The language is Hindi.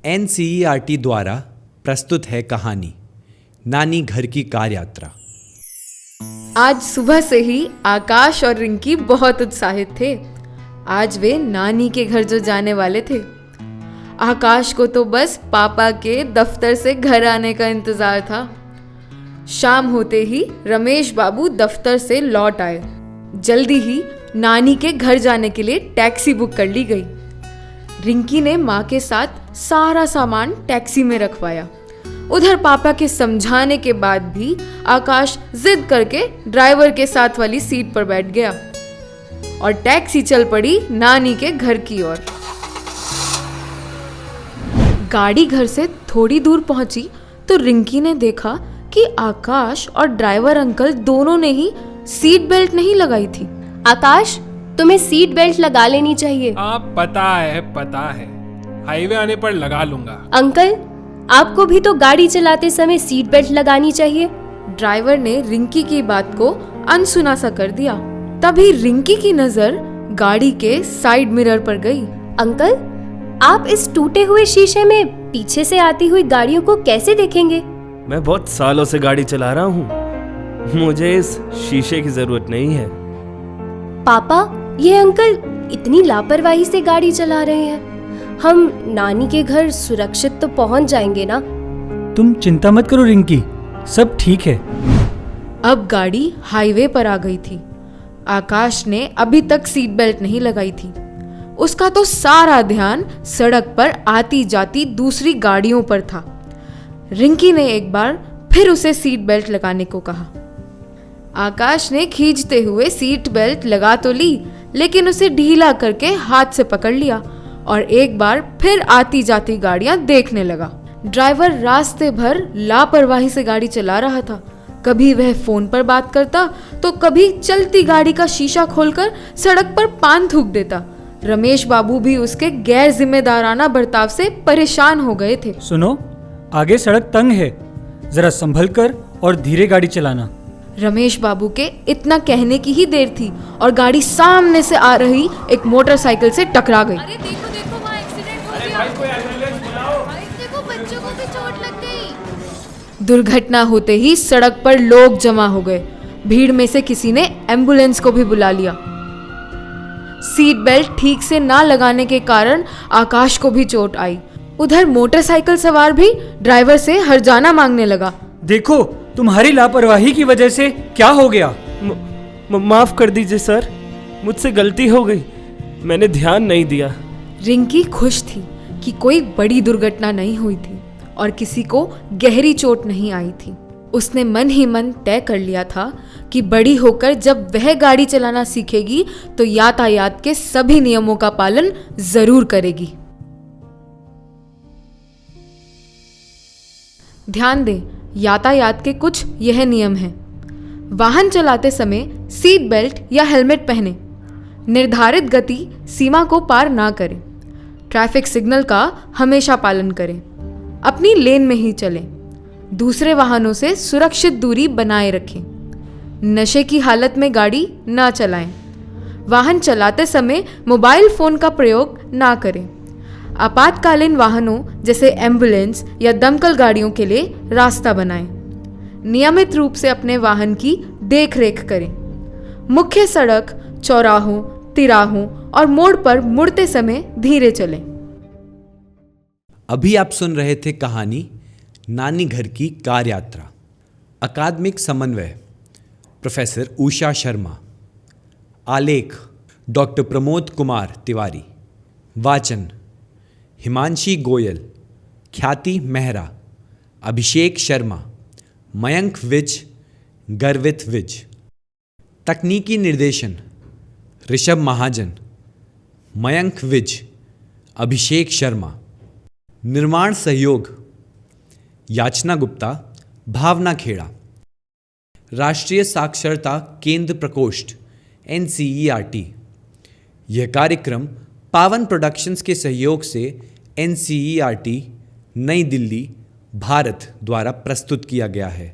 एनसीईआरटी द्वारा प्रस्तुत है कहानी नानी घर की कार यात्रा। आज सुबह से ही आकाश और रिंकी बहुत उत्साहित थे। आज वे नानी के घर जो जाने वाले थे। आकाश को तो बस पापा के दफ्तर से घर आने का इंतजार था। शाम होते ही रमेश बाबू दफ्तर से लौट आए। जल्दी ही नानी के घर जाने के लिए टैक्सी बुक कर ली गई। रिंकी ने माँ के साथ सारा सामान टैक्सी में रखवाया। उधर पापा के समझाने के बाद भी आकाश जिद करके ड्राइवर के साथ वाली सीट पर बैठ गया और टैक्सी चल पड़ी नानी के घर की ओर। गाड़ी घर से थोड़ी दूर पहुंची तो रिंकी ने देखा कि आकाश और ड्राइवर अंकल दोनों ने ही सीट बेल्ट नहीं लगाई थी। आकाश, तुम्हें सीट बेल्ट लगा लेनी चाहिए। पता है, हाईवे आने पर लगा लूंगा। अंकल, आपको भी तो गाड़ी चलाते समय सीट बेल्ट लगानी चाहिए। ड्राइवर ने रिंकी की बात को अनसुना सा कर दिया। तभी रिंकी की नजर गाड़ी के साइड मिरर पर गई। अंकल, आप इस टूटे हुए शीशे में पीछे से आती हुई गाड़ियों को कैसे देखेंगे? मैं बहुत सालों से गाड़ी चला रहा हूँ, मुझे इस शीशे की जरूरत नहीं है। पापा, ये अंकल इतनी लापरवाही से गाड़ी चला रहे हैं। हम नानी के घर सुरक्षित तो पहुंच जाएंगे ना? तुम चिंता मत करो रिंकी, सब ठीक है। अब गाड़ी हाईवे पर आ गई थी। आकाश ने अभी तक सीट बेल्ट नहीं लगाई थी। उसका तो सारा ध्यान सड़क पर आती जाती दूसरी गाड़ियों पर था। रिंकी ने एक बार फिर उसे सीट बेल्ट लगाने को कहा। आकाश ने खींचते हुए सीट बेल्ट लगा तो ली, लेकिन उसे ढीला करके हाथ से पकड़ लिया और एक बार फिर आती जाती गाड़ियां देखने लगा। ड्राइवर रास्ते भर लापरवाही से गाड़ी चला रहा था। कभी वह फोन पर बात करता तो कभी चलती गाड़ी का शीशा खोलकर सड़क पर पान थूक देता। रमेश बाबू भी उसके गैर जिम्मेदाराना बर्ताव से परेशान हो गए थे। सुनो, आगे सड़क तंग है, जरा संभल कर और धीरे गाड़ी चलाना। रमेश बाबू के इतना कहने की ही देर थी और गाड़ी सामने से आ रही एक मोटरसाइकिल से टकरा गई। अरे देखो वहाँ एक्सीडेंट हो गया। भाई कोई एम्बुलेंस बुलाओ। भाई देखो बच्चों को भी चोट लग गई। दुर्घटना होते ही सड़क पर लोग जमा हो गए। भीड़ में से किसी ने एम्बुलेंस को भी बुला लिया। सीट बेल्ट ठीक से ना लगाने के कारण आकाश को भी चोट आई। उधर मोटरसाइकिल सवार भी ड्राइवर से हर्जाना मांगने लगा। देखो, तुम्हारी लापरवाही की वजह से क्या हो गया। माफ कर दीजिए सर, मुझसे गलती हो गई, मैंने ध्यान नहीं दिया। रिंकी खुश थी कि कोई बड़ी दुर्घटना नहीं हुई थी और किसी को गहरी चोट नहीं आई थी। उसने मन ही मन तय कर लिया था कि बड़ी होकर जब वह गाड़ी चलाना सीखेगी तो यातायात के सभी नियमों का पालन जरूर करेगी। ध्यान दें, यातायात के कुछ यह नियम हैं। वाहन चलाते समय सीट बेल्ट या हेलमेट पहनें। निर्धारित गति सीमा को पार ना करें। ट्रैफिक सिग्नल का हमेशा पालन करें। अपनी लेन में ही चलें। दूसरे वाहनों से सुरक्षित दूरी बनाए रखें। नशे की हालत में गाड़ी ना चलाएं। वाहन चलाते समय मोबाइल फोन का प्रयोग ना करें। आपातकालीन वाहनों जैसे एम्बुलेंस या दमकल गाड़ियों के लिए रास्ता बनाएं। नियमित रूप से अपने वाहन की देखरेख करें। मुख्य सड़क, चौराहों, तिराहों और मोड़ पर मुड़ते समय धीरे चलें। अभी आप सुन रहे थे कहानी नानी घर की कार यात्रा। अकादमिक समन्वय प्रोफेसर उषा शर्मा। आलेख डॉक्टर प्रमोद कुमार तिवारी। वाचन हिमांशी गोयल, ख्याति मेहरा, अभिषेक शर्मा, मयंक विज, गर्वित विज। तकनीकी निर्देशन ऋषभ महाजन, मयंक विज, अभिषेक शर्मा। निर्माण सहयोग याचना गुप्ता, भावना खेड़ा। राष्ट्रीय साक्षरता केंद्र प्रकोष्ठ एनसीईआरटी। यह कार्यक्रम पावन प्रोडक्शंस के सहयोग से एनसीईआरटी, नई दिल्ली, भारत द्वारा प्रस्तुत किया गया है।